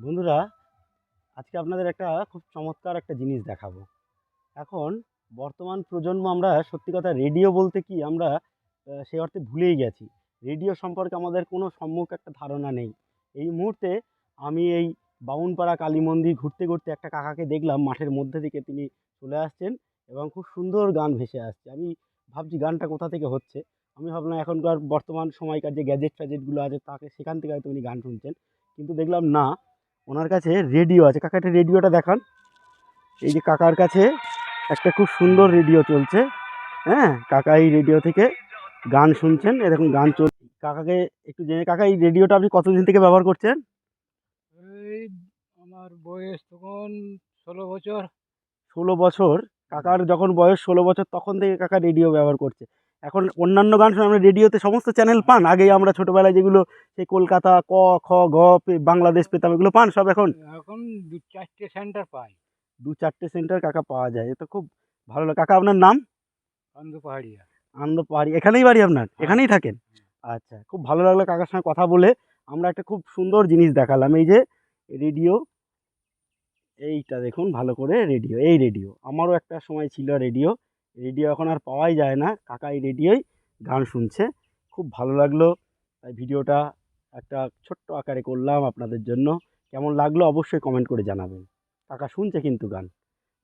বন্ধুরা, আজকে আপনাদের একটা খুব চমৎকার একটা জিনিস দেখাবো। এখন বর্তমান প্রজন্ম আমরা সত্যি কথা রেডিও বলতে কি আমরা সেই অর্থে ভুলেই গেছি। রেডিও সম্পর্কে আমাদের কোনো সম্যক একটা ধারণা নেই। এই মুহূর্তে আমি এই বামুনপাড়া কালী মন্দির ঘুরতে একটা কাকাকে দেখলাম মাঠের মধ্যে থেকে তিনি চলে আসছেন এবং খুব সুন্দর গান ভেসে আসছে। আমি ভাবছি গানটা কোথা থেকে হচ্ছে। আমি ভাবলাম এখনকার বর্তমান সময়কার যে গ্যাজেট-ফ্যাজেটগুলো আছে তাকে সেখান থেকে হয়তো উনি গান শুনছেন। কিন্তু দেখলাম না, ওনার কাছে রেডিও আছে। কাকা একটা রেডিওটা দেখান। এই যে কাকার কাছে একটা খুব সুন্দর রেডিও চলছে। হ্যাঁ, কাকা এই রেডিও থেকে গান শুনছেন। এ দেখুন গান চলছে। কাকাকে একটু জেনে, কাকা এই রেডিওটা আপনি কতদিন থেকে ব্যবহার করছেন? এই আমার বয়স তখন 16 বছর। ১৬ বছর। কাকার যখন বয়স ১৬ বছর তখন থেকে কাকা রেডিও ব্যবহার করছে। এখন অন্যান্য গান শুনে আমরা রেডিওতে সমস্ত চ্যানেল পান? আগেই আমরা ছোটোবেলায় যেগুলো সেই কলকাতা, ক, খ, গ, বাংলাদেশ পেতাম, এগুলো পান সব এখন? এখন 2-4টে সেন্টার পাই। ২-৪টে সেন্টার কাকা পাওয়া যায়। এ তো খুব ভালো কাকা আপনার নাম? আনন্দ পাহাড়িয়া। আনন্দ পাহাড়ি। এখানেই বাড়ি আপনার? হ্যাঁ। এখানেই থাকেন? আচ্ছা, খুব ভালো লাগলো কাকার সঙ্গে কথা বলে। আমরা একটা খুব সুন্দর জিনিস দেখালাম। এই যে রেডিও, এইটা দেখুন ভালো করে রেডিও, এই রেডিও। আমারও একটা সময় ছিল রেডিও। রেডিও এখন আর পাওয়াই যায় না। কাকা এই রেডিওয় গান শুনছে। খুব ভালো লাগলো। তাই ভিডিওটা একটা ছোট্ট আকারে করলাম আপনাদের জন্য। কেমন লাগলো অবশ্যই কমেন্ট করে জানাবেন। কাকা শুনছে কিন্তু গান।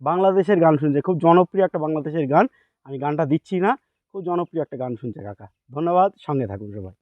বাংলাদেশের গান শুনছে। খুব জনপ্রিয় একটা বাংলাদেশের গান। আমি গানটা দিচ্ছি না। খুব জনপ্রিয় একটা গান শুনছে কাকা। ধন্যবাদ। সঙ্গে থাকুন সবাই।